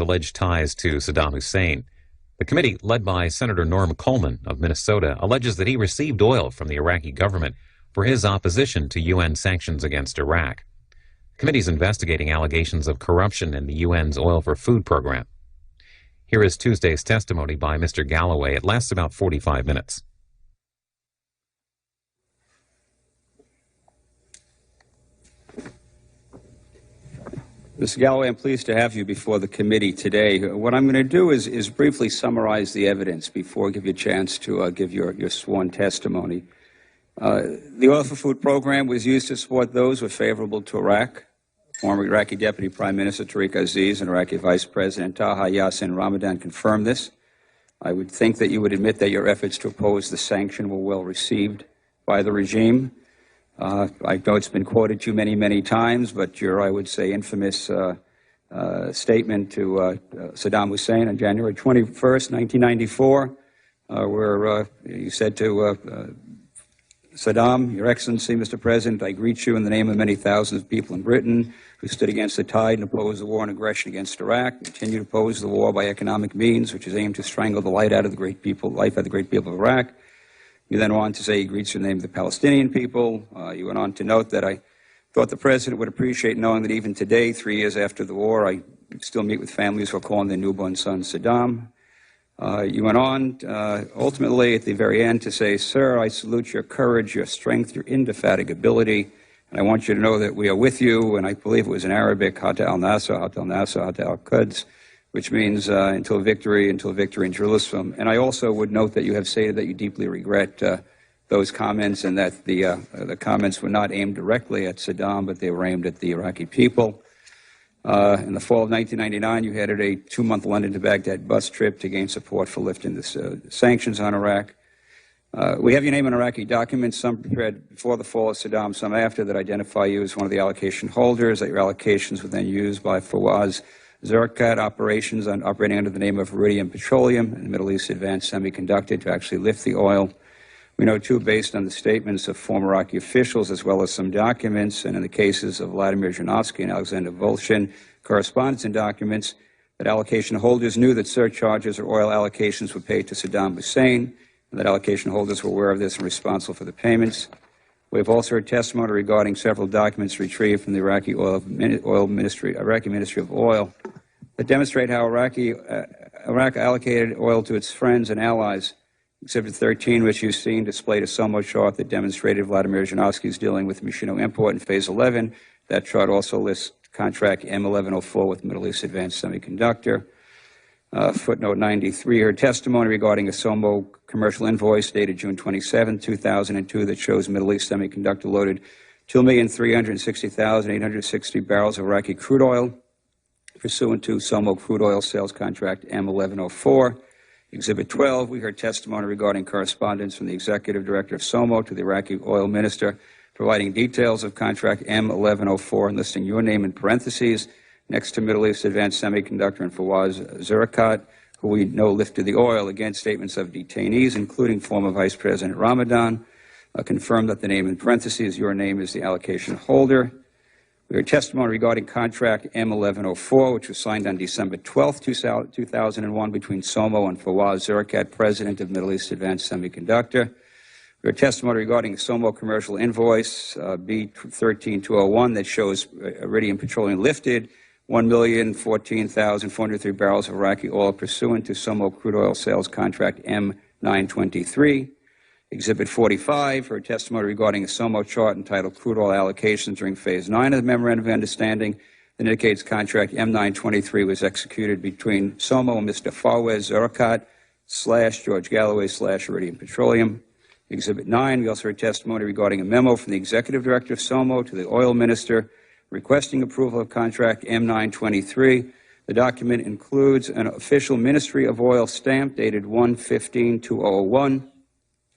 alleged ties to Saddam Hussein. The committee, led by Senator Norm Coleman of Minnesota, alleges that he received oil from the Iraqi government for his opposition to UN sanctions against Iraq. The committee is investigating allegations of corruption in the UN's Oil for Food program. Here is Tuesday's testimony by Mr. Galloway. It lasts about 45 minutes. Mr. Galloway, I'm pleased to have you before the committee today. What I'm going to do is briefly summarize the evidence before I give you a chance to give your sworn testimony. The Oil for Food program was used to support those who were favorable to Iraq. Former Iraqi Deputy Prime Minister Tariq Aziz and Iraqi Vice President Taha Yassin Ramadan confirmed this. I would think that you would admit that your efforts to oppose the sanction were well received by the regime. I know it's been quoted to you many, many times, but your, I would say, infamous statement to Saddam Hussein on January 21st, 1994, where you said to Saddam, Your Excellency, Mr. President, I greet you in the name of many thousands of people in Britain who stood against the tide and opposed the war and aggression against Iraq, continue to oppose the war by economic means, which is aimed to strangle the life out of the great people of Iraq. You then went on to say he greets you in the name of the Palestinian people. You went on to note that I thought the President would appreciate knowing that even today, 3 years after the war, I still meet with families who are calling their newborn son Saddam. You went on, ultimately, at the very end, to say, Sir, I salute your courage, your strength, your indefatigability, and I want you to know that we are with you, and I believe it was in Arabic, Hatta al-Nasr, Hatta al-Nasr, Hatta al-Quds, which means until victory in Jerusalem. And I also would note that you have stated that you deeply regret those comments and that the comments were not aimed directly at Saddam, but they were aimed at the Iraqi people. In the fall of 1999, you headed a 2-month London to Baghdad bus trip to gain support for lifting the sanctions on Iraq. We have your name on Iraqi documents, some prepared before the fall of Saddam, some after, that identify you as one of the allocation holders, that your allocations were then used by Fawaz Zerkat operations operating under the name of Iridium Petroleum and the Middle East Advanced Semiconductor to actually lift the oil. We know, too, based on the statements of former Iraqi officials as well as some documents, and in the cases of Vladimir Zhirinovsky and Alexander Volshin, correspondence and documents, that allocation holders knew that surcharges or oil allocations were paid to Saddam Hussein, and that allocation holders were aware of this and responsible for the payments. We have also heard testimony regarding several documents retrieved from the Iraqi Ministry of Oil that demonstrate how Iraq allocated oil to its friends and allies. Exhibit 13, which you've seen, displayed a SOMO chart that demonstrated Vladimir Zhirinovsky's dealing with Machino Import in Phase 11. That chart also lists contract M1104 with Middle East Advanced Semiconductor. Footnote 93, heard testimony regarding a SOMO commercial invoice dated June 27, 2002 that shows Middle East Semiconductor loaded 2,360,860 barrels of Iraqi crude oil pursuant to SOMO crude oil sales contract M1104. Exhibit 12, we heard testimony regarding correspondence from the executive director of SOMO to the Iraqi oil minister providing details of contract M1104 and listing your name in parentheses next to Middle East Advanced Semiconductor and Fawaz Zerkat, who we know lifted the oil. Again, statements of detainees, including former Vice President Ramadan, confirmed that the name in parentheses, your name, is the allocation holder. We heard testimony regarding contract M1104, which was signed on December 12, 2001 between SOMO and Fawaz Zerkat, president of Middle East Advanced Semiconductor. We heard testimony regarding a SOMO commercial invoice, B13201, that shows Iridium Petroleum lifted 1,014,403 barrels of Iraqi oil pursuant to SOMO crude oil sales contract M923. Exhibit 45, heard testimony regarding a SOMO chart entitled Crude Oil Allocations during Phase 9 of the Memorandum of Understanding that indicates contract M923 was executed between SOMO and Mr. Fawaz Zerkat / George Galloway / Iridium Petroleum. Exhibit 9, we also heard testimony regarding a memo from the executive director of SOMO to the oil minister requesting approval of contract M923. The document includes an official Ministry of Oil stamp dated 1/15/2001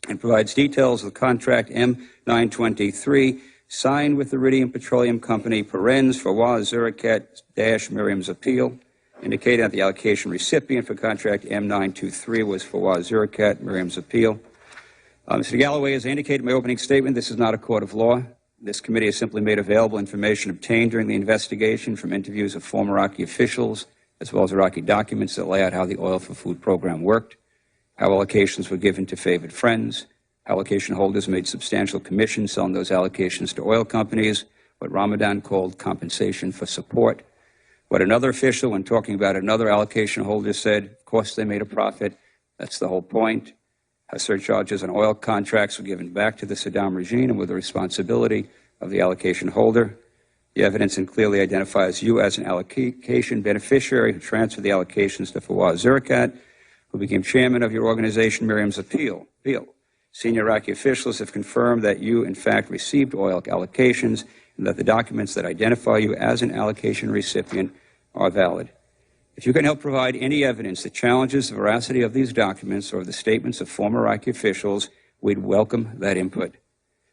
and provides details of the contract M923 signed with the Iridium Petroleum Company, parens, Fawaz Zerkat - Miriam's Appeal, indicating that the allocation recipient for contract M923 was Fawaz Zerkat, Miriam's Appeal. Mr. Galloway, as I indicated in my opening statement, this is not a court of law. This committee has simply made available information obtained during the investigation from interviews of former Iraqi officials as well as Iraqi documents that lay out how the Oil for Food program worked, how allocations were given to favored friends, allocation holders made substantial commissions selling those allocations to oil companies, what Ramadan called compensation for support, what another official, when talking about another allocation holder, said, of course they made a profit, that's the whole point, how surcharges on oil contracts were given back to the Saddam regime and were the responsibility of the allocation holder. The evidence clearly identifies you as an allocation beneficiary who transferred the allocations to Fawaz Zirakat, who became chairman of your organization, Miriam's Appeal. Senior Iraqi officials have confirmed that you, in fact, received oil allocations and that the documents that identify you as an allocation recipient are valid. If you can help provide any evidence that challenges the veracity of these documents or the statements of former Iraqi officials, we'd welcome that input.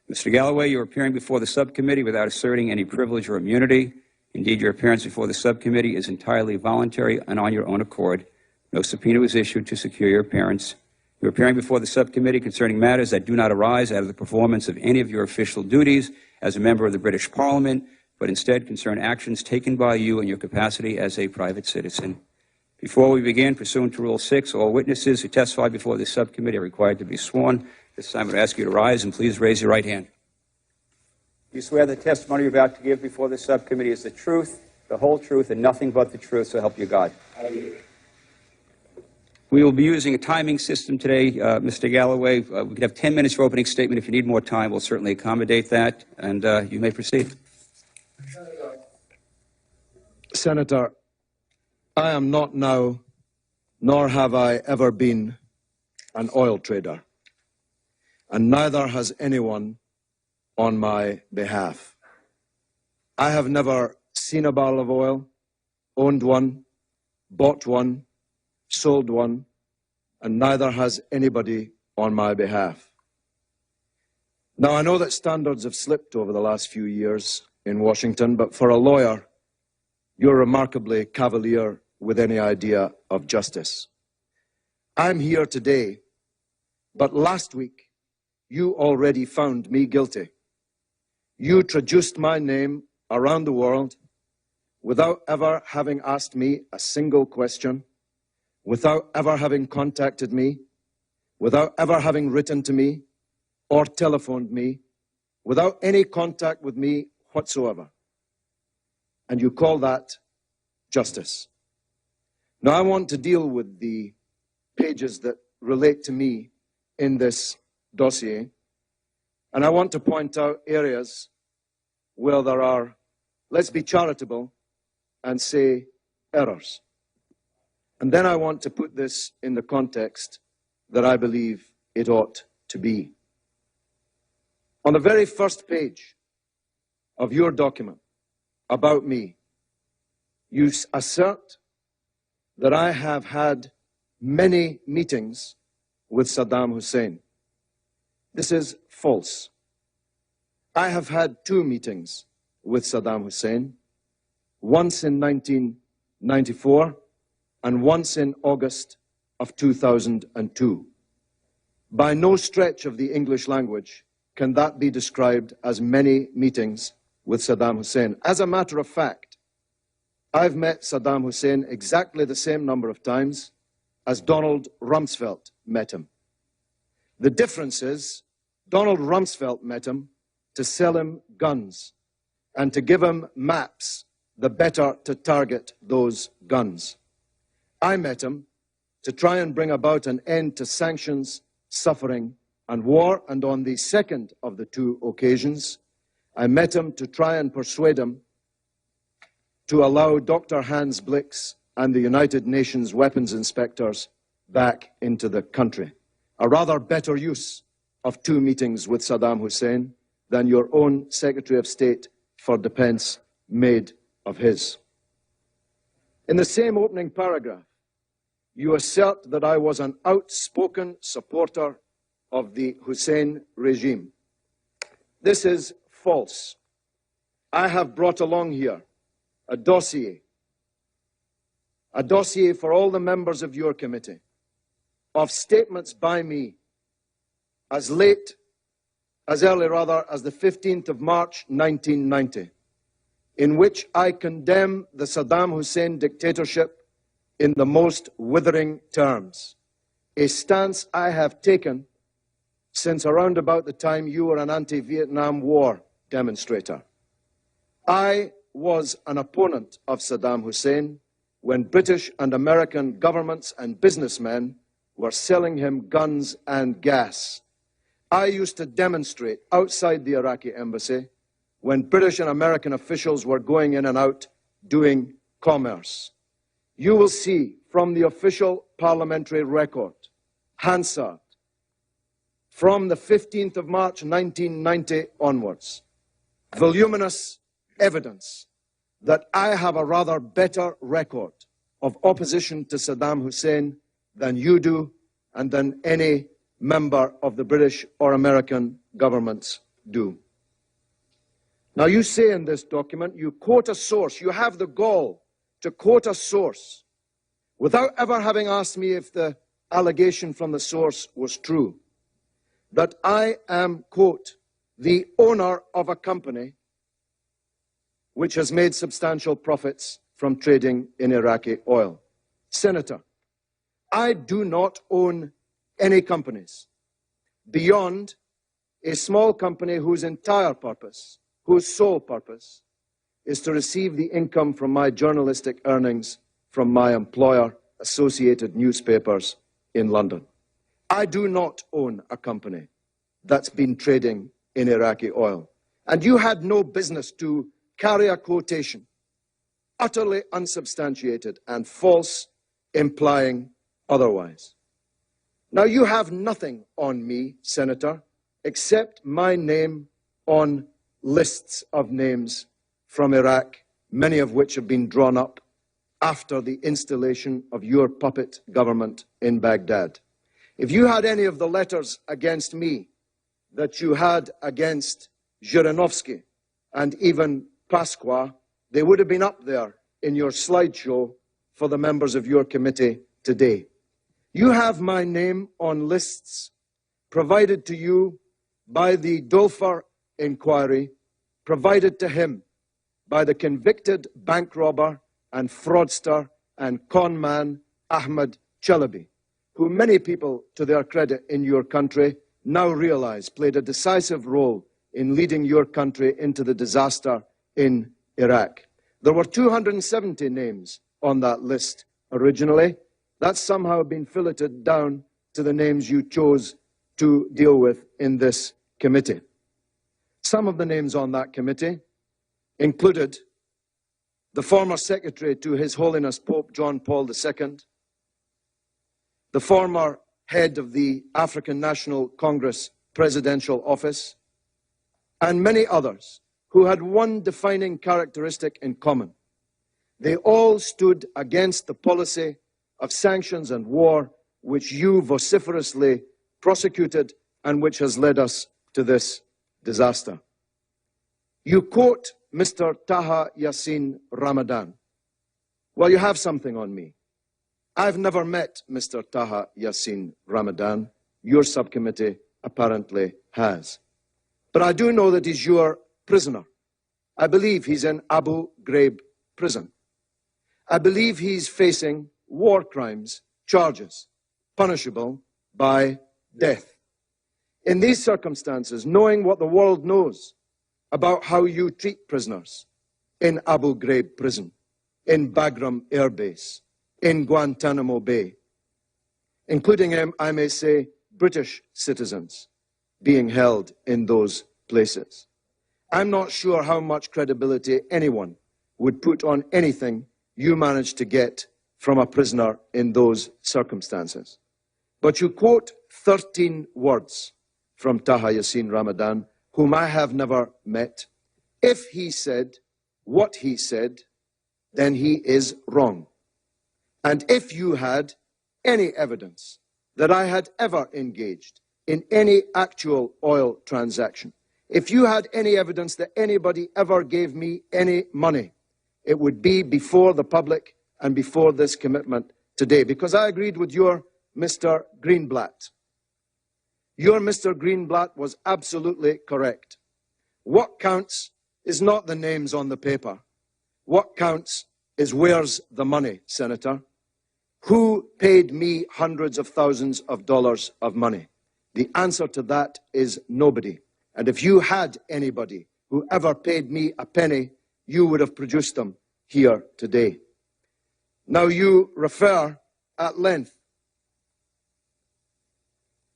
Mr. Galloway, you're appearing before the subcommittee without asserting any privilege or immunity. Indeed, your appearance before the subcommittee is entirely voluntary and on your own accord. No subpoena was issued to secure your appearance. You're appearing before the subcommittee concerning matters that do not arise out of the performance of any of your official duties as a member of the British Parliament, but instead concern actions taken by you in your capacity as a private citizen. Before we begin, pursuant to Rule 6, all witnesses who testify before this subcommittee are required to be sworn. This time I would ask you to rise and please raise your right hand. You swear the testimony you're about to give before this subcommittee is the truth, the whole truth, and nothing but the truth, so help you God. I do. We will be using a timing system today, Mr. Galloway. We could have 10 minutes for opening statement. If you need more time, we'll certainly accommodate that. And you may proceed. Senator, I am not now, nor have I ever been, an oil trader. And neither has anyone on my behalf. I have never seen a barrel of oil, owned one, bought one, sold one, and neither has anybody on my behalf. Now, I know that standards have slipped over the last few years in Washington, but for a lawyer, you're remarkably cavalier with any idea of justice. I'm here today, but last week, you already found me guilty. You traduced my name around the world without ever having asked me a single question, without ever having contacted me, without ever having written to me or telephoned me, without any contact with me whatsoever. And you call that justice. Now, I want to deal with the pages that relate to me in this dossier, and I want to point out areas where there are, let's be charitable and say, errors. And then I want to put this in the context that I believe it ought to be. On the very first page of your document about me, you assert that I have had many meetings with Saddam Hussein. This is false. I have had 2 meetings with Saddam Hussein, once in 1994 and once in August of 2002. By no stretch of the English language can that be described as many meetings with Saddam Hussein. As a matter of fact, I've met Saddam Hussein exactly the same number of times as Donald Rumsfeld met him. The difference is Donald Rumsfeld met him to sell him guns and to give him maps the better to target those guns. I met him to try and bring about an end to sanctions, suffering, and war, and on the second of the 2 occasions, I met him to try and persuade him to allow Dr. Hans Blix and the United Nations weapons inspectors back into the country. A rather better use of 2 meetings with Saddam Hussein than your own Secretary of State for Defense made of his. In the same opening paragraph, you assert that I was an outspoken supporter of the Hussein regime. This is false. I have brought along here a dossier for all the members of your committee of statements by me as early as the 15th of March 1990, in which I condemn the Saddam Hussein dictatorship in the most withering terms, a stance I have taken since around about the time you were an anti-Vietnam War demonstrator. I was an opponent of Saddam Hussein when British and American governments and businessmen were selling him guns and gas. I used to demonstrate outside the Iraqi embassy when British and American officials were going in and out doing commerce. You will see from the official parliamentary record, Hansard, from the 15th of March 1990 onwards, voluminous evidence that I have a rather better record of opposition to Saddam Hussein than you do and than any member of the British or American governments do. Now, you say in this document, you quote a source, you have the gall to quote a source without ever having asked me if the allegation from the source was true, that I am, quote, the owner of a company which has made substantial profits from trading in Iraqi oil. Senator, I do not own any companies beyond a small company whose entire purpose, whose sole purpose, is to receive the income from my journalistic earnings from my employer, Associated Newspapers in London. I do not own a company that's been trading in Iraqi oil. And you had no business to carry a quotation, utterly unsubstantiated and false, implying otherwise. Now, you have nothing on me, Senator, except my name on lists of names from Iraq, many of which have been drawn up after the installation of your puppet government in Baghdad. If you had any of the letters against me that you had against Zhirinovsky and even Pasqua, they would have been up there in your slideshow for the members of your committee today. You have my name on lists provided to you by the Dulfer inquiry, provided to him by the convicted bank robber and fraudster and con man Ahmed Chalabi, who many people, to their credit in your country, now realize played a decisive role in leading your country into the disaster in Iraq. There were 270 names on that list originally. That's somehow been filleted down to the names you chose to deal with in this committee. Some of the names on that committee included the former secretary to His Holiness Pope John Paul II, the former head of the African National Congress presidential office, and many others who had one defining characteristic in common. They all stood against the policy of sanctions and war which you vociferously prosecuted and which has led us to this disaster. You quote Mr. Taha Yassin Ramadan. Well, you have something on me. I've never met Mr. Taha Yassin Ramadan. Your subcommittee apparently has. But I do know that he's your prisoner. I believe he's in Abu Ghraib prison. I believe he's facing war crimes charges, punishable by death. In these circumstances, knowing what the world knows about how you treat prisoners in Abu Ghraib prison, in Bagram Air Base, in Guantanamo Bay, including, I may say, British citizens being held in those places. I'm not sure how much credibility anyone would put on anything you managed to get from a prisoner in those circumstances. But you quote 13 words from Taha Yassin Ramadan, whom I have never met. If he said what he said, then he is wrong. And if you had any evidence that I had ever engaged in any actual oil transaction, if you had any evidence that anybody ever gave me any money, it would be before the public and before this commitment today. Because I agreed with your Mr. Greenblatt. Your Mr. Greenblatt was absolutely correct. What counts is not the names on the paper. What counts is where's the money, Senator. Who paid me hundreds of thousands of dollars of money? The answer to that is nobody. And if you had anybody who ever paid me a penny, you would have produced them here today. Now you refer at length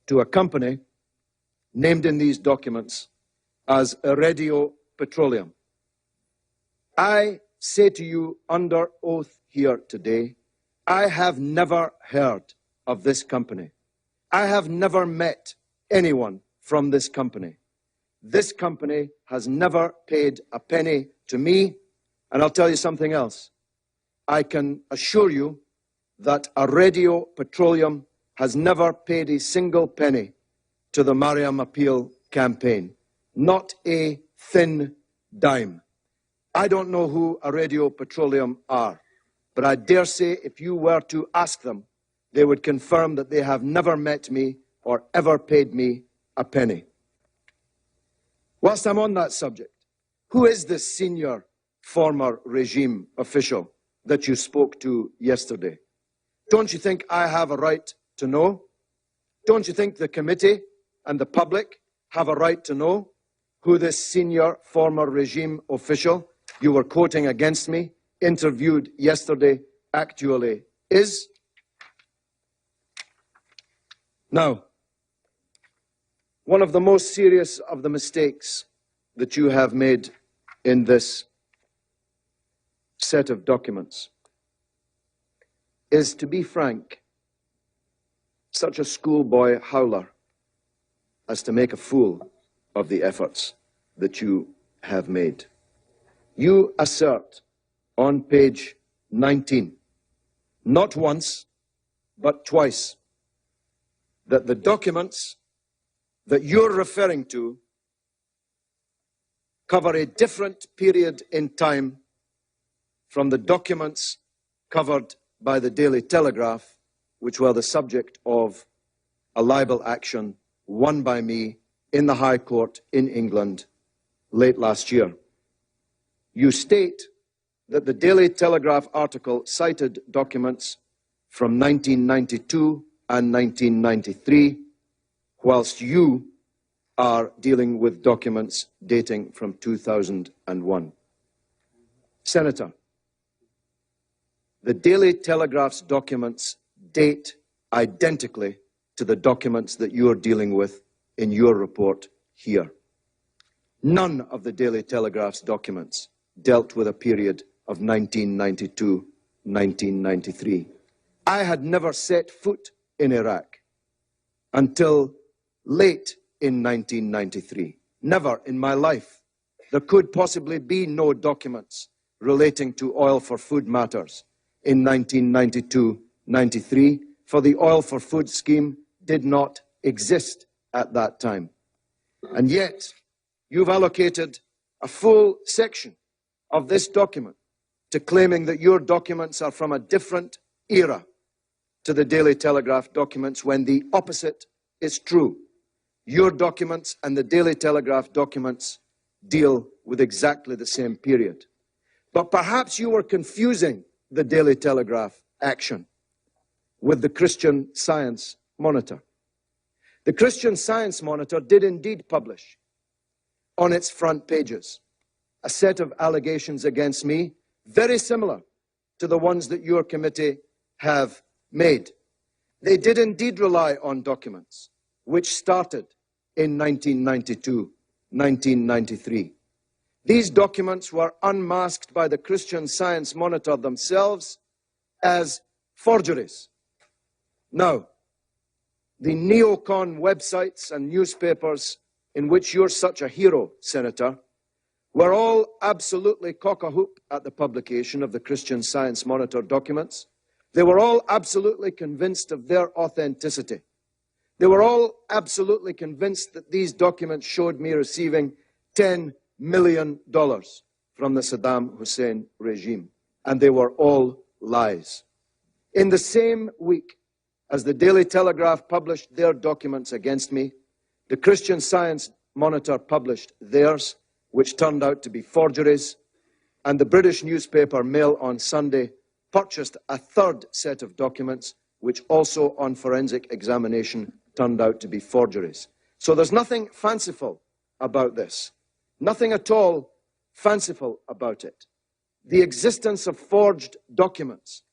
to a company named in these documents as Iridio Petroleum. I say to you under oath here today, I have never heard of this company. I have never met anyone from this company. This company has never paid a penny to me, and I'll tell you something else. I can assure you that Iridio Petroleum has never paid a single penny to the Mariam Appeal campaign. Not a thin dime. I don't know who Iridio Petroleum are, but I dare say if you were to ask them, they would confirm that they have never met me or ever paid me a penny. Whilst I'm on that subject, who is this senior former regime official that you spoke to yesterday? Don't you think I have a right to know? Don't you think the committee and the public have a right to know who this senior former regime official you were quoting against me, interviewed yesterday, actually is? Now, one of the most serious of the mistakes that you have made in this set of documents is, to be frank, such a schoolboy howler as to make a fool of the efforts that you have made. You assert on page 19, not once, but twice, that the documents that you're referring to cover a different period in time from the documents covered by the Daily Telegraph, which were the subject of a libel action won by me in the High Court in England late last year. You state that the Daily Telegraph article cited documents from 1992 and 1993, whilst you are dealing with documents dating from 2001. Senator, the Daily Telegraph's documents date identically to the documents that you're dealing with in your report here. None of the Daily Telegraph's documents dealt with a period of 1992-1993. I had never set foot in Iraq until late in 1993. Never in my life. There could possibly be no documents relating to oil for food matters in 1992-93, for the oil for food scheme did not exist at that time. And yet, you've allocated a full section of this document to claiming that your documents are from a different era to the Daily Telegraph documents, when the opposite is true. Your documents and the Daily Telegraph documents deal with exactly the same period. But perhaps you were confusing the Daily Telegraph action with the Christian Science Monitor. The Christian Science Monitor did indeed publish on its front pages a set of allegations against me, very similar to the ones that your committee have made. They did indeed rely on documents which started in 1992, 1993. These documents were unmasked by the Christian Science Monitor themselves as forgeries. Now, the neocon websites and newspapers in which you're such a hero, Senator, were all absolutely cock-a-hoop at the publication of the Christian Science Monitor documents. They were all absolutely convinced of their authenticity. They were all absolutely convinced that these documents showed me receiving $10 million from the Saddam Hussein regime. And they were all lies. In the same week as the Daily Telegraph published their documents against me, the Christian Science Monitor published theirs, which turned out to be forgeries, and the British newspaper Mail on Sunday purchased a third set of documents, which also on forensic examination turned out to be forgeries. So there's nothing fanciful about this. Nothing at all fanciful about it. The existence of forged documents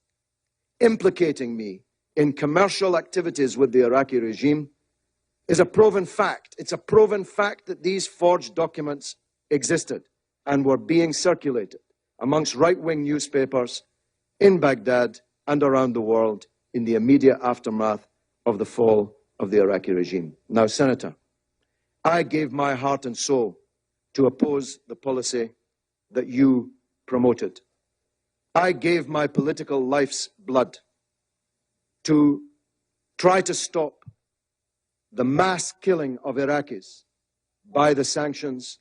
implicating me in commercial activities with the Iraqi regime is a proven fact. It's a proven fact that these forged documents existed and were being circulated amongst right-wing newspapers in Baghdad and around the world in the immediate aftermath of the fall of the Iraqi regime. Now, Senator, I gave my heart and soul to oppose the policy that you promoted. I gave my political life's blood to try to stop the mass killing of Iraqis by the sanctions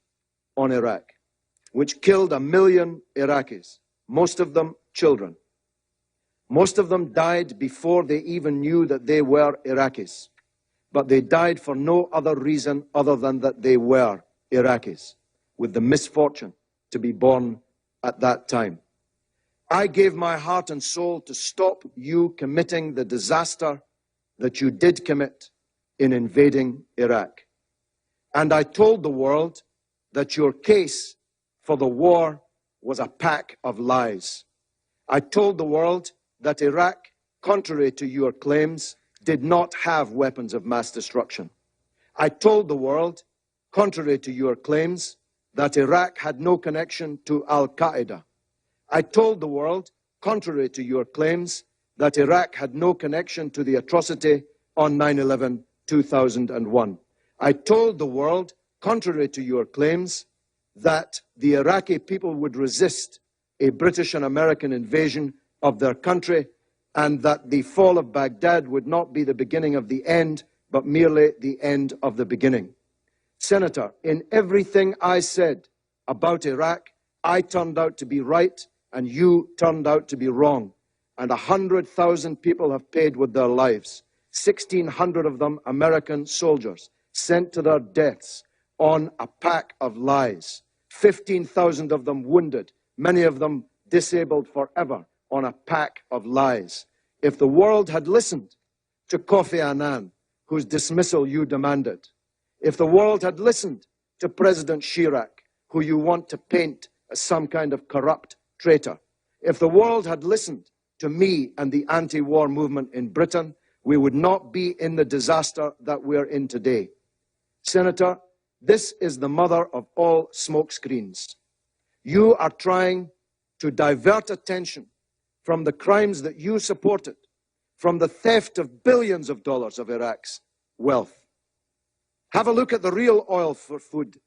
on Iraq, which killed 1 million Iraqis, most of them children. Most of them died before they even knew that they were Iraqis, but they died for no other reason other than that they were Iraqis, with the misfortune to be born at that time. I gave my heart and soul to stop you committing the disaster that you did commit in invading Iraq. And I told the world that your case for the war was a pack of lies. I told the world that Iraq, contrary to your claims, did not have weapons of mass destruction. I told the world, contrary to your claims, that Iraq had no connection to Al-Qaeda. I told the world, contrary to your claims, that Iraq had no connection to the atrocity on 9/11/2001. I told the world, contrary to your claims, that the Iraqi people would resist a British and American invasion of their country, and that the fall of Baghdad would not be the beginning of the end, but merely the end of the beginning. Senator, in everything I said about Iraq, I turned out to be right, and you turned out to be wrong. And 100,000 people have paid with their lives. 1,600 of them American soldiers sent to their deaths on a pack of lies. 15,000 of them wounded, many of them disabled forever on a pack of lies. If the world had listened to Kofi Annan, whose dismissal you demanded, if the world had listened to President Chirac, who you want to paint as some kind of corrupt traitor, if the world had listened to me and the anti-war movement in Britain, we would not be in the disaster that we're in today. Senator, this is the mother of all smokescreens. You are trying to divert attention from the crimes that you supported, from the theft of billions of dollars of Iraq's wealth. Have a look at the real oil for food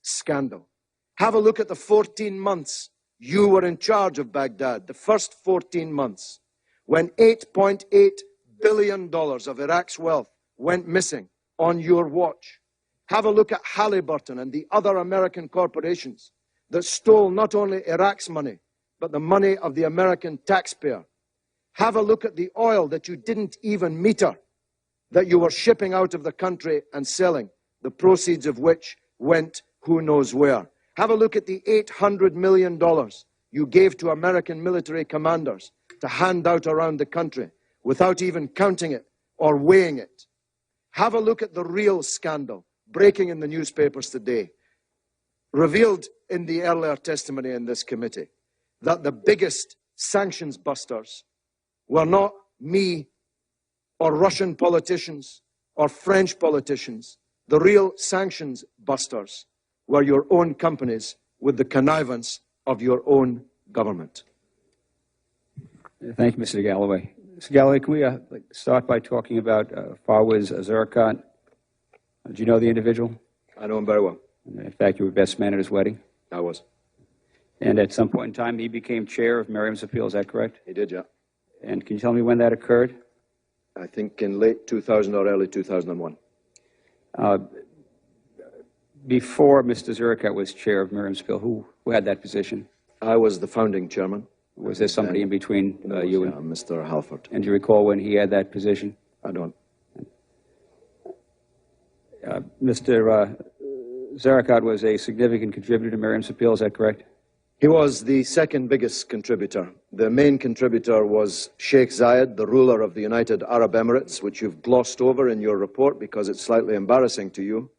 scandal. Have a look at the 14 months you were in charge of Baghdad, the first 14 months, when $8.8 billion of Iraq's wealth went missing on your watch. Have a look at Halliburton and the other American corporations that stole not only Iraq's money, but the money of the American taxpayer. Have a look at the oil that you didn't even meter, that you were shipping out of the country and selling, the proceeds of which went who knows where. Have a look at the $800 million you gave to American military commanders to hand out around the country without even counting it or weighing it. Have a look at the real scandal breaking in the newspapers today, revealed in the earlier testimony in this committee, that the biggest sanctions busters were not me or Russian politicians or French politicians. The real sanctions busters were your own companies with the connivance of your own government. Thank you, Mr. Galloway. Mr. Galloway, can we start by talking about Fawaz Zirakat? Do you know the individual? I know him very well. In fact, you were best man at his wedding? I was. And at some point in time, he became chair of Miriam's Appeal, is that correct? He did, yeah. And can you tell me when that occurred? I think in late 2000 or early 2001. Before Mr. Zirakat was chair of Miriam's Appeal, who had that position? I was the founding chairman. Was there somebody in between you and Mr. Halford? And do you recall when he had that position? I don't. Mr. Zirakat was a significant contributor to Miriam's Appeal, is that correct? He was the second biggest contributor. The main contributor was Sheikh Zayed, the ruler of the United Arab Emirates, which you've glossed over in your report because it's slightly embarrassing to you.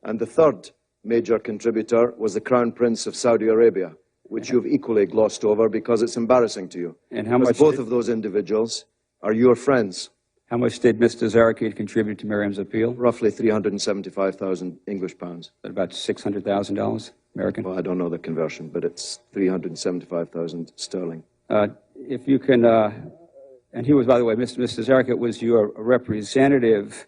And the third major contributor was the Crown Prince of Saudi Arabia, which you've equally glossed over because it's embarrassing to you. And how much both of those individuals are your friends. How much did Mr. Zarakat contribute to Miriam's appeal? Roughly 375,000 English pounds. About $600,000 American? Well, I don't know the conversion, but it's 375,000 sterling. If you can, and he was, by the way, Mr. Zarakat was your representative,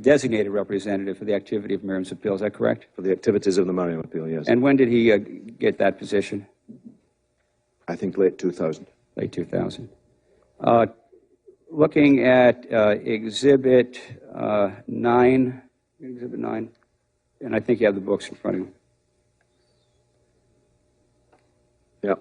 designated representative for the activity of Miriam's appeal, is that correct? For the activities of the Miriam appeal, yes. And when did he get that position? I think late 2000. Late 2000. Looking at Exhibit 9, and I think you have the books in front of you. Yeah.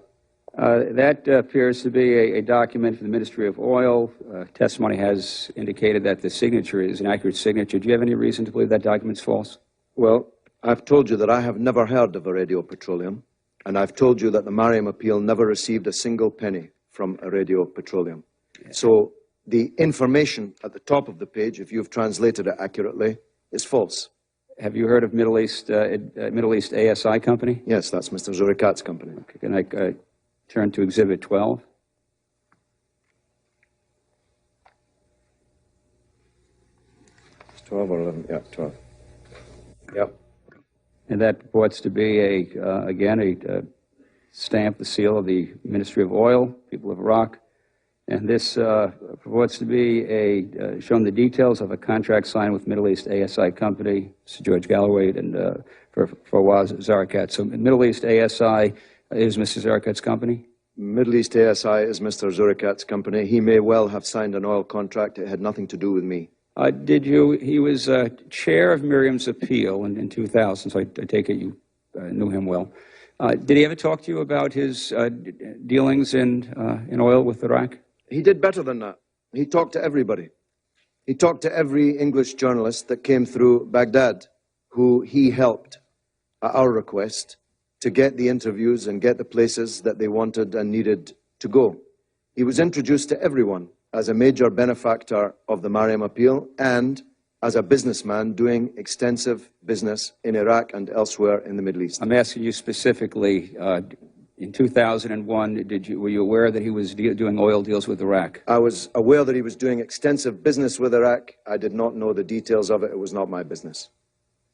That appears to be a document from the Ministry of Oil. Testimony has indicated that the signature is an accurate signature. Do you have any reason to believe that document's false? Well, I've told you that I have never heard of Iradio Petroleum, and I've told you that the Mariam appeal never received a single penny from Iradio Petroleum. Yeah. So the information at the top of the page, if you've translated it accurately, is false. Have you heard of Middle East ASI Company? Yes, that's Mr. Zurikat's company. Okay, can I turn to Exhibit 12? It's 12 or 11? Yeah, 12. Yep. And that purports to be, again, a stamp, the seal of the Ministry of Oil, people of Iraq. And this purports to be showing the details of a contract signed with Middle East ASI Company, Mr. George Galloway, and for Fawaz Zarakat. So Middle East ASI is Mr. Zarakat's company? Middle East ASI is Mr. Zurikat's company. He may well have signed an oil contract. It had nothing to do with me. He was chair of Miriam's appeal in 2000, so I take it you knew him well. Did he ever talk to you about his dealings in oil with Iraq? He did better than that. He talked to everybody. He talked to every English journalist that came through Baghdad, who he helped, at our request, to get the interviews and get the places that they wanted and needed to go. He was introduced to everyone as a major benefactor of the Mariam appeal and as a businessman doing extensive business in Iraq and elsewhere in the Middle East. I'm asking you specifically, in 2001, were you aware that he was doing oil deals with Iraq? I was aware that he was doing extensive business with Iraq. I did not know the details of it. It was not my business.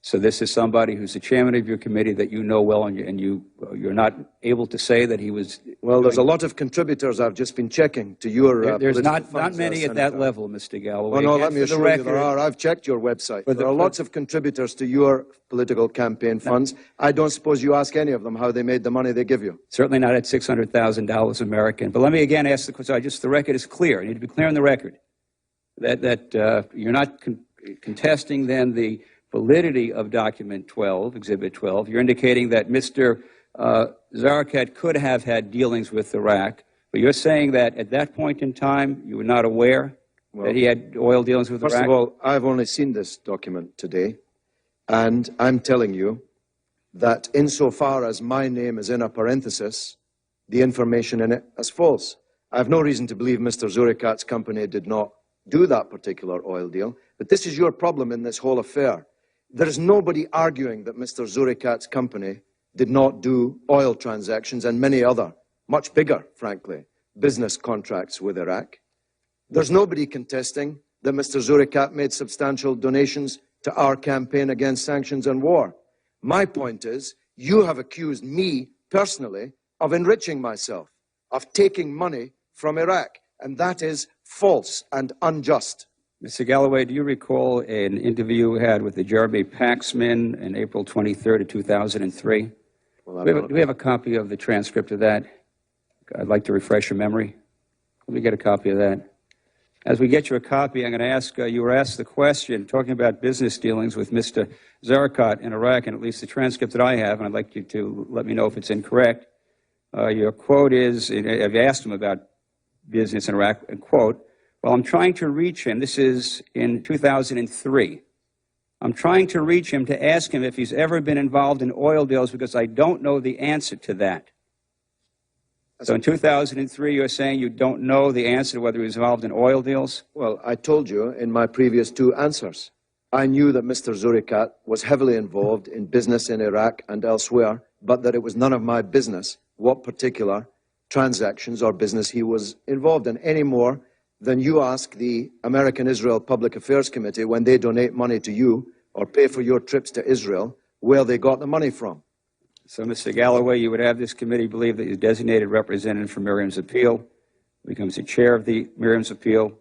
So this is somebody who's the chairman of your committee that you know well, and you're not able to say that he was... Well, there's a lot of contributors I've just been checking to your... There's not many at that level, Mr. Galloway. Oh, no, let me assure you there are. I've checked your website. There are lots of contributors to your political campaign funds. I don't suppose you ask any of them how they made the money they give you. Certainly not at $600,000 American. But let me again ask the question. Just the record is clear. You need to be clear on the record that you're not contesting then the validity of document 12, exhibit 12. You're indicating that Mr. Zarakat could have had dealings with Iraq, but you're saying that at that point in time you were not aware that he had oil dealings with Iraq? First of all, I've only seen this document today, and I'm telling you that insofar as my name is in a parenthesis, the information in it is false. I have no reason to believe Mr. Zurikat's company did not do that particular oil deal, but this is your problem in this whole affair. There is nobody arguing that Mr. Zurikat's company did not do oil transactions and many other, much bigger, frankly, business contracts with Iraq. There's nobody contesting that Mr. Zurikat made substantial donations to our campaign against sanctions and war. My point is, you have accused me personally of enriching myself, of taking money from Iraq, and that is false and unjust. Mr. Galloway, do you recall an interview you had with the Jeremy Paxman on April 23rd of 2003? Well, do we have a copy of the transcript of that? I'd like to refresh your memory. Let me get a copy of that. As we get you a copy, I'm going to ask, you were asked the question, talking about business dealings with Mr. Zarakat in Iraq, and at least the transcript that I have, and I'd like you to let me know if it's incorrect. Your quote is, I've asked him about business in Iraq, and quote, well, I'm trying to reach him. This is in 2003. I'm trying to reach him to ask him if he's ever been involved in oil deals because I don't know the answer to that. So in 2003, you're saying you don't know the answer to whether he was involved in oil deals? Well, I told you in my previous two answers. I knew that Mr. Zurikat was heavily involved in business in Iraq and elsewhere, but that it was none of my business what particular transactions or business he was involved in, any more than you ask the American-Israel Public Affairs Committee when they donate money to you or pay for your trips to Israel, where they got the money from. So, Mr. Galloway, you would have this committee believe that your designated representative for Miriam's appeal becomes the chair of the Miriam's appeal,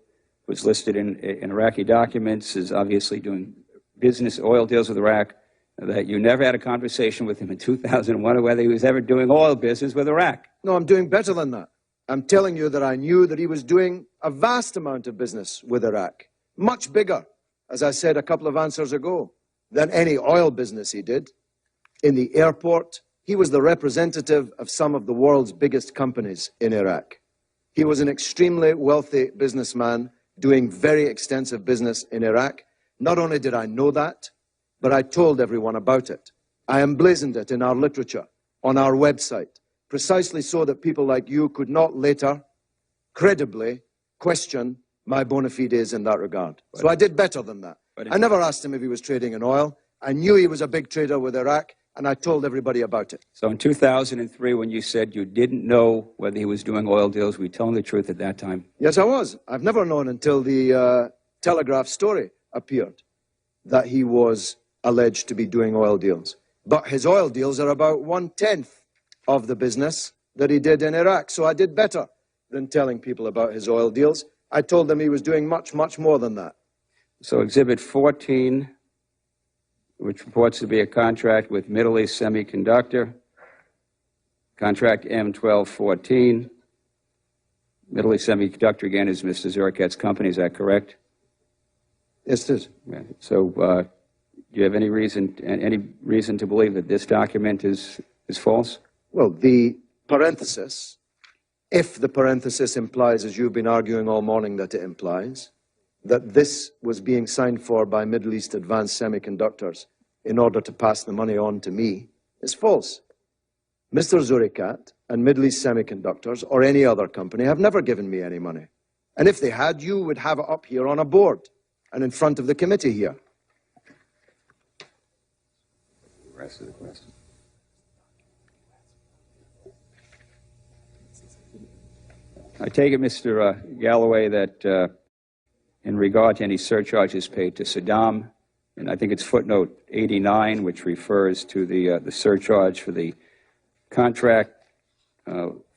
was listed in Iraqi documents, is obviously doing business, oil deals with Iraq, that you never had a conversation with him in 2001 or whether he was ever doing oil business with Iraq. No, I'm doing better than that. I'm telling you that I knew that he was doing a vast amount of business with Iraq, much bigger, as I said a couple of answers ago, than any oil business he did. In the airport, he was the representative of some of the world's biggest companies in Iraq. He was an extremely wealthy businessman doing very extensive business in Iraq. Not only did I know that, but I told everyone about it. I emblazoned it in our literature, on our website, precisely so that people like you could not later credibly question my bona fides in that regard. So I did better than that. I never asked him if he was trading in oil. I knew he was a big trader with Iraq, and I told everybody about it. So in 2003, when you said you didn't know whether he was doing oil deals, were you telling the truth at that time? Yes, I was. I've never known until the Telegraph story appeared that he was alleged to be doing oil deals. But his oil deals are about 1/10 of the business that he did in Iraq. So I did better than telling people about his oil deals. I told them he was doing much, much more than that. So Exhibit 14, which purports to be a contract with Middle East Semiconductor, contract M1214. Middle East Semiconductor, again, is Mr. Zurikat's company. Is that correct? Yes, it is. Yeah. So do you have any reason to believe that this document is false? Well, the parenthesis, if the parenthesis implies, as you've been arguing all morning that it implies, that this was being signed for by Middle East Advanced Semiconductors in order to pass the money on to me, is false. Mr. Zurikat and Middle East Semiconductors or any other company have never given me any money. And if they had, you would have it up here on a board and in front of the committee here. The rest of the question. I take it, Mr. Galloway, that in regard to any surcharges paid to Saddam, and I think it's footnote 89, which refers to the surcharge for the contract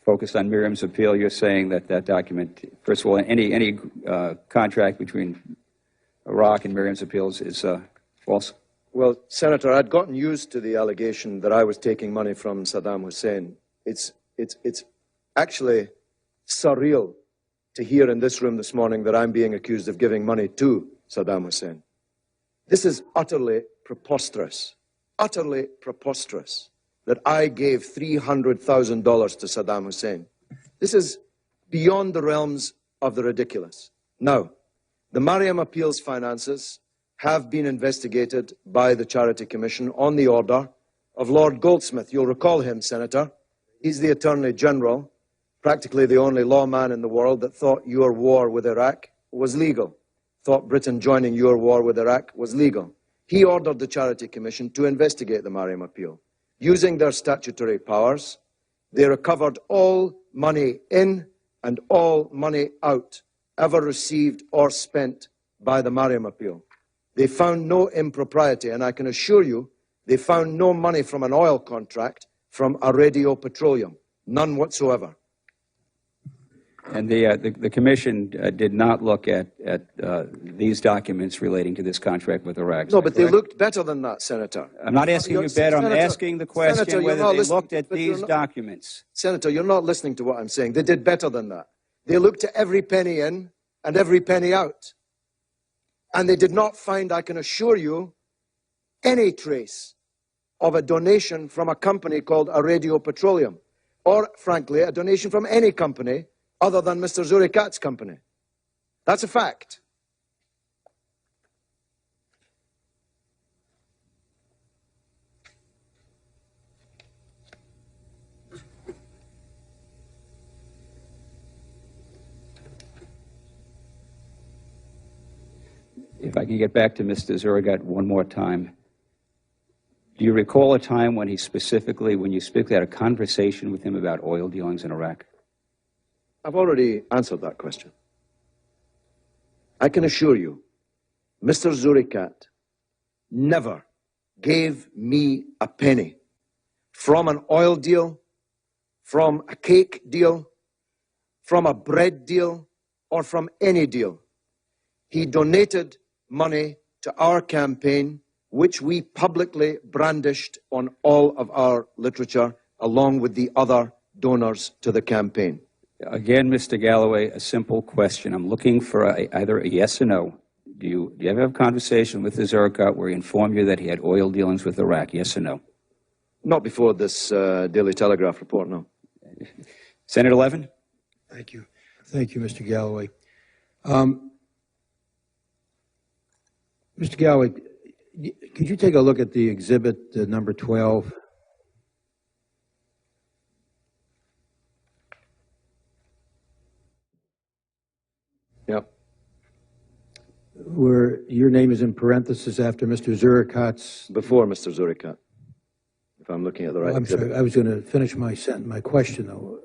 focused on Miriam's appeal, you're saying that that document, first of all, any contract between Iraq and Miriam's appeals is false? Well, Senator, I'd gotten used to the allegation that I was taking money from Saddam Hussein. It's actually surreal to hear in this room this morning that I'm being accused of giving money to Saddam Hussein. This is utterly preposterous that I gave $300,000 to Saddam Hussein. This is beyond the realms of the ridiculous. Now, the Mariam Appeals finances have been investigated by the Charity Commission on the order of Lord Goldsmith. You'll recall him, Senator. He's the Attorney General, practically the only lawman in the world that thought your war with Iraq was legal, thought Britain joining your war with Iraq was legal. He ordered the Charity Commission to investigate the Mariam Appeal. Using their statutory powers, they recovered all money in and all money out ever received or spent by the Mariam Appeal. They found no impropriety, and I can assure you, they found no money from an oil contract from Aradio Petroleum, none whatsoever. And the commission did not look at these documents relating to this contract with Iraq. No, but they looked better than that, Senator. I'm not asking you better. I'm asking the question Senator, whether they looked at these documents. Senator, you're not listening to what I'm saying. They did better than that. They looked at every penny in and every penny out. And they did not find, I can assure you, any trace of a donation from a company called Aradio Petroleum, or, frankly, a donation from any company other than Mr. Zurikat's company. That's a fact. If I can get back to Mr. Zurigat one more time. Do you recall a time when you specifically had a conversation with him about oil dealings in Iraq? I've already answered that question. I can assure you, Mr. Zurikat never gave me a penny from an oil deal, from a cake deal, from a bread deal, or from any deal. He donated money to our campaign, which we publicly brandished on all of our literature, along with the other donors to the campaign. Again, Mr. Galloway, a simple question. I'm looking for either a yes or no. Do you ever have a conversation with Mr. Zurikat where he informed you that he had oil dealings with Iraq, yes or no? Not before this Daily Telegraph report, no. Senator Levin? Thank you. Thank you, Mr. Galloway. Mr. Galloway, could you take a look at the exhibit number 12? Yep. Where your name is in parentheses after Mr. Zurikat's. Before Mr. Zurikat, if I'm looking at the right I'm exhibit. sorry, I was going to finish my sentence. My question, though.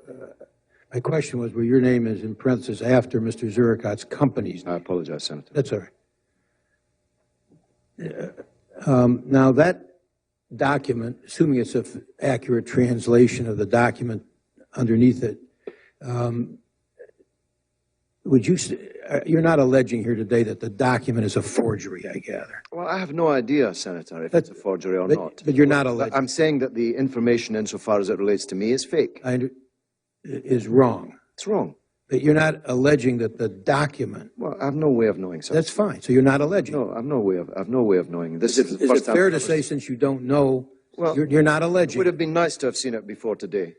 My question was where your name is in parentheses after Mr. Zurikat's company's name. I apologize, Senator. That's all right. Now, that document, assuming it's an accurate translation of the document underneath it, you're not alleging here today that the document is a forgery, I gather. Well, I have no idea, Senator, if it's a forgery or not. But you're not alleging. I'm saying that the information, insofar as it relates to me, is fake. Is wrong. It's wrong. But you're not alleging that the document. Well, I have no way of knowing, sir. That's fine. So you're not alleging. No, I have no way of knowing. This is the Is first it fair time to say, since you don't know, well, you're not it alleging? would have been nice to have seen it before today.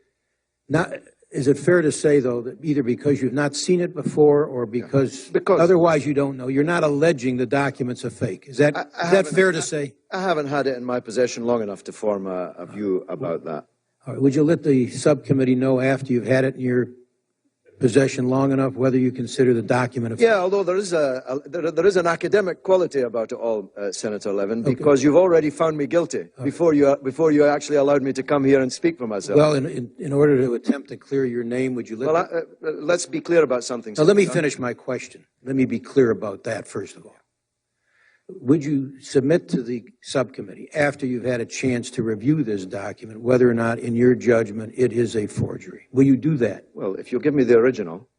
Is it fair to say, though, that either because you've not seen it before or because otherwise you don't know, you're not alleging the document's a fake? Is that fair to say? I haven't had it in my possession long enough to form a view about that. All right. Would you let the subcommittee know after you've had it in your possession long enough whether you consider the document a fake? Yeah, although there is an academic quality about it all, Senator Levin, because you've already found me guilty before you actually allowed me to come here and speak for myself. Well, in order to attempt to clear your name, would you let let's be clear about something. Now, let me finish my question. Let me be clear about that, first of all. Would you submit to the subcommittee, after you've had a chance to review this document, whether or not, in your judgment, it is a forgery? Will you do that? Well, if you'll give me the original.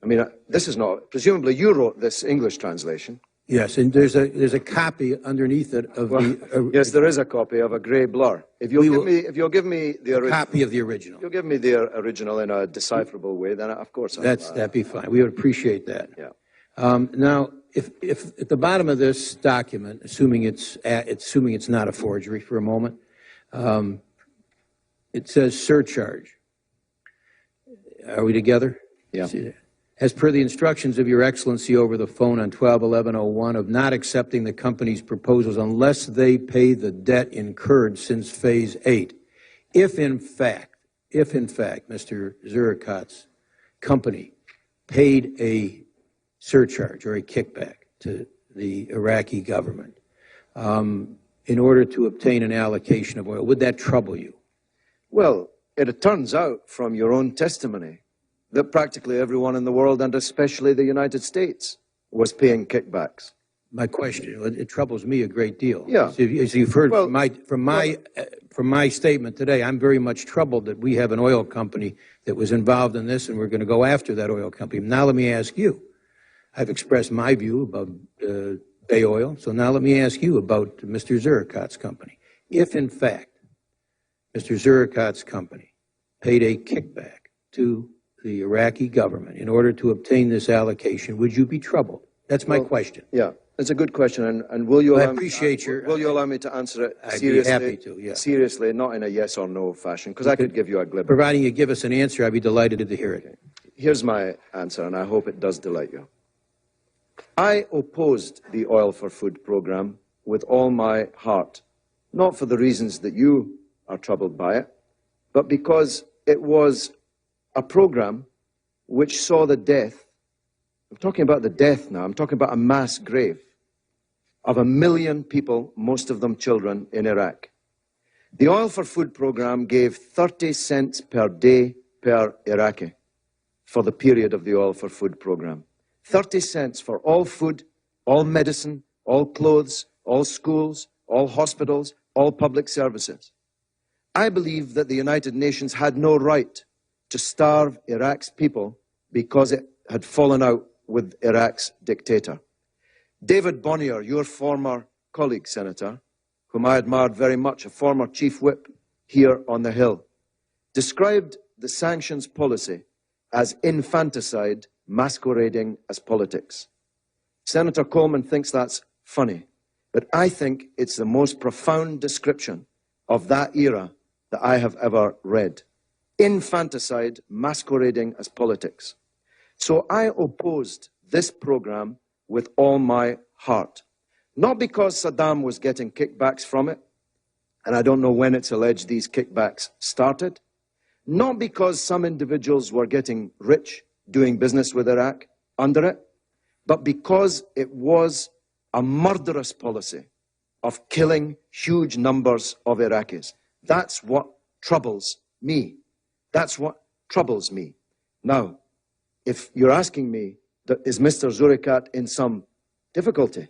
I mean, this is not, presumably you wrote this English translation. Yes, and there's a copy underneath it of the... Yes, there is a copy of a grey blur. If you'll give me the original... Copy of the original. You'll give me the original in a decipherable way, then of course that'd be fine. We would appreciate that. Yeah. Now, if at the bottom of this document, assuming it's not a forgery for a moment, it says surcharge. Are we together? Yeah. As per the instructions of Your Excellency over the phone on 12/11/01 of not accepting the company's proposals unless they pay the debt incurred since Phase 8. If in fact, Mr. Zurikat's company paid a surcharge or a kickback to the Iraqi government in order to obtain an allocation of oil, would that trouble you? Well, it turns out from your own testimony that practically everyone in the world, and especially the United States, was paying kickbacks. My question, it troubles me a great deal. Yeah. As you've heard from my statement today, I'm very much troubled that we have an oil company that was involved in this, and we're going to go after that oil company. Now let me ask you. I've expressed my view about Bay Oil, so now let me ask you about Mr. Zurikat's company. If, in fact, Mr. Zurikat's company paid a kickback to the Iraqi government in order to obtain this allocation, would you be troubled? That's my question. Yeah, it's a good question, and will you allow will you allow me to answer it I'd seriously? be happy to, yeah. Seriously, not in a yes or no fashion, because I could give you a glib. Providing you give us an answer, I'd be delighted to hear it. Okay. Here's my answer, and I hope it does delight you. I opposed the Oil for Food program with all my heart, not for the reasons that you are troubled by it, but because it was a program which saw the death I'm talking about the death now. I'm talking about a mass grave of 1 million people, most of them children, in Iraq. The Oil for Food program gave 30 cents per day per Iraqi for the period of the Oil for Food program. 30 cents for all food, all medicine, all clothes, all schools, all hospitals, all public services. I believe that the United Nations had no right to starve Iraq's people because it had fallen out with Iraq's dictator. David Bonnier, your former colleague, Senator, whom I admired very much, a former chief whip here on the Hill, described the sanctions policy as infanticide masquerading as politics. Senator Coleman thinks that's funny, but I think it's the most profound description of that era that I have ever read. Infanticide masquerading as politics. So I opposed this program with all my heart. Not because Saddam was getting kickbacks from it, and I don't know when it's alleged these kickbacks started. Not because some individuals were getting rich doing business with Iraq under it, but because it was a murderous policy of killing huge numbers of Iraqis. That's what troubles me. That's what troubles me. Now, if you're asking me, is Mr. Zurikat in some difficulty,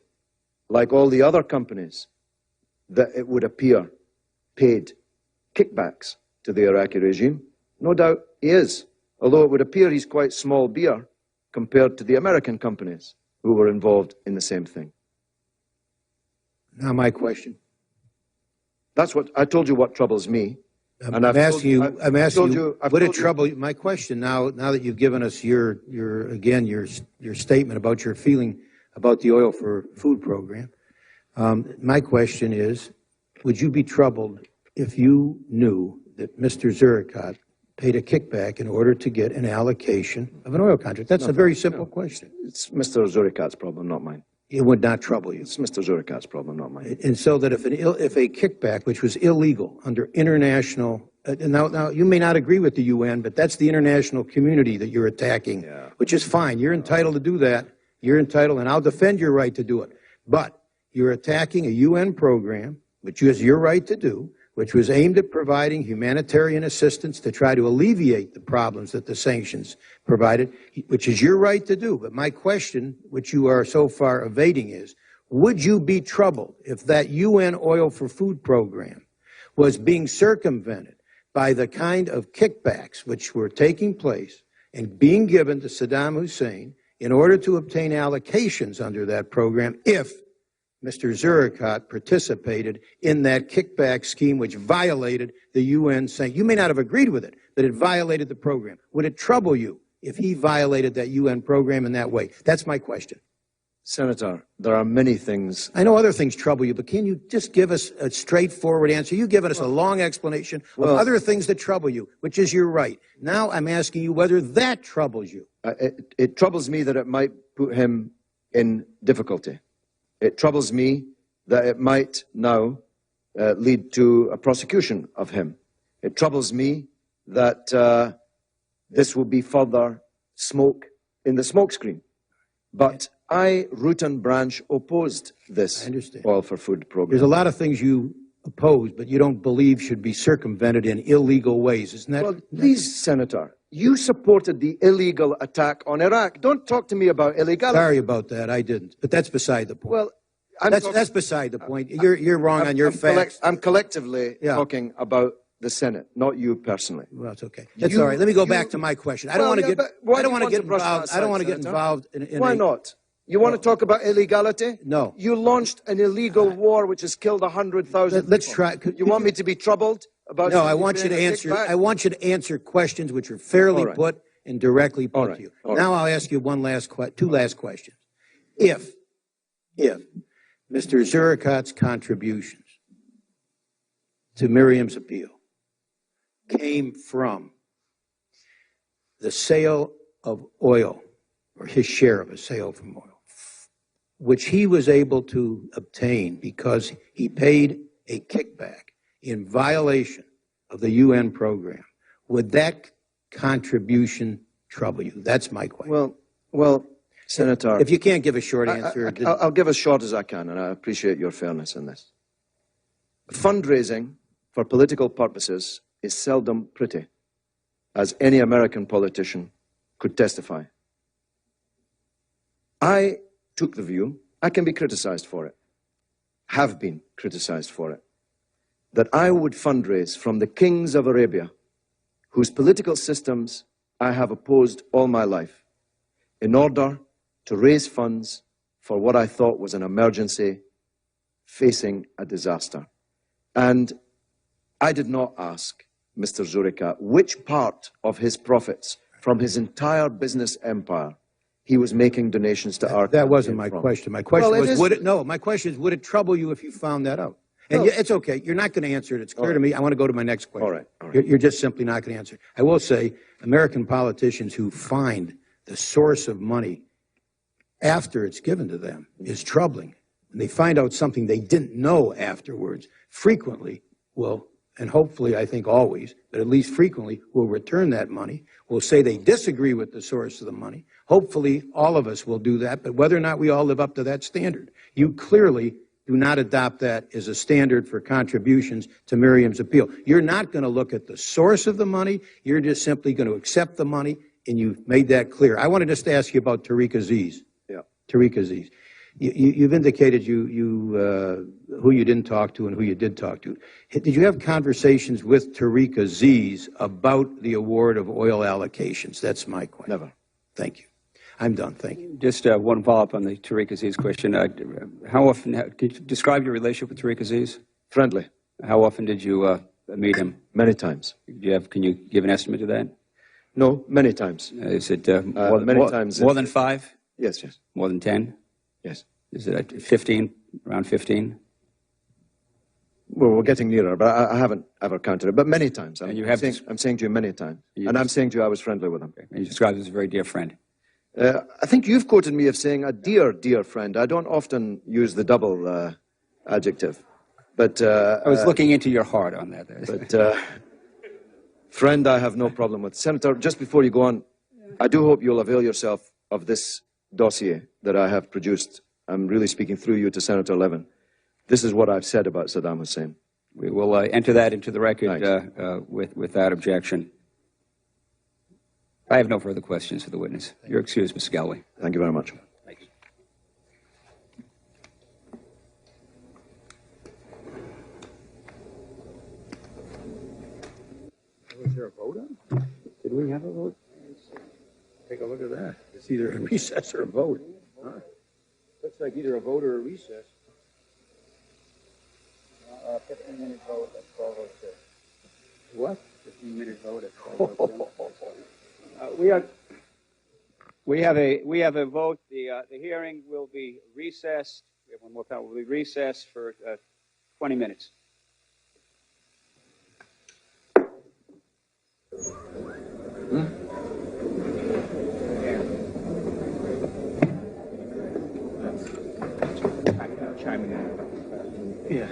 like all the other companies that it would appear paid kickbacks to the Iraqi regime? No doubt he is, although it would appear he's quite small beer compared to the American companies who were involved in the same thing. Now my question. That's what I told you. What troubles me, I'm asking you. Would it trouble you? My question now that you've given us your statement about your feeling about the Oil for Food program, my question is, would you be troubled if you knew that Mr. Zurikat paid a kickback in order to get an allocation of an oil contract? That's a very simple question. It's Mr. Zurikat's problem, not mine. It would not trouble you. It's Mr. Zurikat's problem, not mine. And so that if a kickback, which was illegal under international, now you may not agree with the UN, but that's the international community that you're attacking, which is fine. You're entitled to do that. You're entitled, and I'll defend your right to do it. But you're attacking a UN program, which is your right to do, which was aimed at providing humanitarian assistance to try to alleviate the problems that the sanctions provided, which is your right to do. But my question, which you are so far evading, is, would you be troubled if that UN Oil for Food program was being circumvented by the kind of kickbacks which were taking place and being given to Saddam Hussein in order to obtain allocations under that program if Mr. Zurikat participated in that kickback scheme which violated the UN saying, you may not have agreed with it, but it violated the program. Would it trouble you if he violated that UN program in that way? That's my question. Senator, there are many things. I know other things trouble you, but can you just give us a straightforward answer? You've given us a long explanation of other things that trouble you, which is your right. Now I'm asking you whether that troubles you. It troubles me that it might put him in difficulty. It troubles me that it might now lead to a prosecution of him. It troubles me that this will be further smoke in the smokescreen. But I, root and branch, opposed this Oil for Food program. There's a lot of things you oppose, but you don't believe should be circumvented in illegal ways, isn't that? Well, please, Senator, you supported the illegal attack on Iraq. Don't talk to me about illegality. Sorry about that, I didn't. But that's beside the point. Well, that's beside the point. You're wrong on your facts. I'm collectively talking about the Senate, not you personally. Well, it's okay. That's all right. Let me go back to my question. I don't want to get. I don't want to get involved. I don't want to get involved in. Why not? You want to talk about illegality? No. You launched an illegal war which has killed 100,000 people. Let's try. You want me to be troubled about? No, I want you to answer. I want you to answer questions which are fairly put and directly put to you. Now I'll ask you two last questions. If Mr. Zurikat's contributions to Miriam's appeal came from the sale of oil, or his share of a sale from oil, which he was able to obtain because he paid a kickback in violation of the UN program, would that contribution trouble you? That's my question. Well, Senator, If you can't give a short answer, I'll give as short as I can, and I appreciate your fairness in this. Fundraising for political purposes is seldom pretty, as any American politician could testify. I took the view, I can be criticized for it, have been criticized for it, that I would fundraise from the kings of Arabia, whose political systems I have opposed all my life, in order to raise funds for what I thought was an emergency facing a disaster. And I did not ask Mr. Zuricha which part of his profits from his entire business empire he was making donations to our that wasn't campaign my from. question. My question Well, was, would it, no, my question is, would it trouble you if you found that out? And it's okay. You're not going to answer it. It's clear to me. I want to go to my next question. All right. You're just simply not going to answer it. I will say, American politicians who find the source of money after it's given to them is troubling. And they find out something they didn't know afterwards, frequently will, and hopefully I think always, but at least frequently, will return that money, will say they disagree with the source of the money. Hopefully all of us will do that, but whether or not we all live up to that standard, you clearly do not adopt that as a standard for contributions to Miriam's appeal. You're not going to look at the source of the money. You're just simply going to accept the money, and you've made that clear. I want to just ask you about Tariq Aziz. Yeah. Tariq Aziz. You've indicated who you didn't talk to and who you did talk to. Did you have conversations with Tariq Aziz about the award of oil allocations? That's my question. Never. Thank you. I'm done. Thank you. Just one follow-up on the Tariq Aziz question. How often, could you describe your relationship with Tariq Aziz? Friendly. How often did you meet him? Many times. Can you give an estimate of that? No, many times. Is it many times. More than 5? Yes, yes. More than 10? Yes. Is it 15? Around 15? Well, we're getting nearer, but I haven't ever counted it. But many times. I'm saying to you many times. And I'm saying to you I was friendly with him. Okay. And you described him as a very dear friend. I think you've quoted me of saying a dear, dear friend. I don't often use the double adjective. But I was looking into your heart on that. But friend, I have no problem with. Senator, just before you go on, I do hope you'll avail yourself of this dossier that I have produced. I'm really speaking through you to Senator Levin. This is what I've said about Saddam Hussein. We will enter that into the record without objection. I have no further questions for the witness. You're excused, Mr. Galloway. Thank you very much. Thank you. Was there a vote on? Did we have a vote? Take a look at that. It's either a recess or a vote. Huh? Looks like either a vote or a recess. 15-minute vote at 12:06. What? 15-minute vote at 12:06. We have a vote. The hearing will be recessed. We have one more time. We'll be recessed for 20 minutes. Yeah.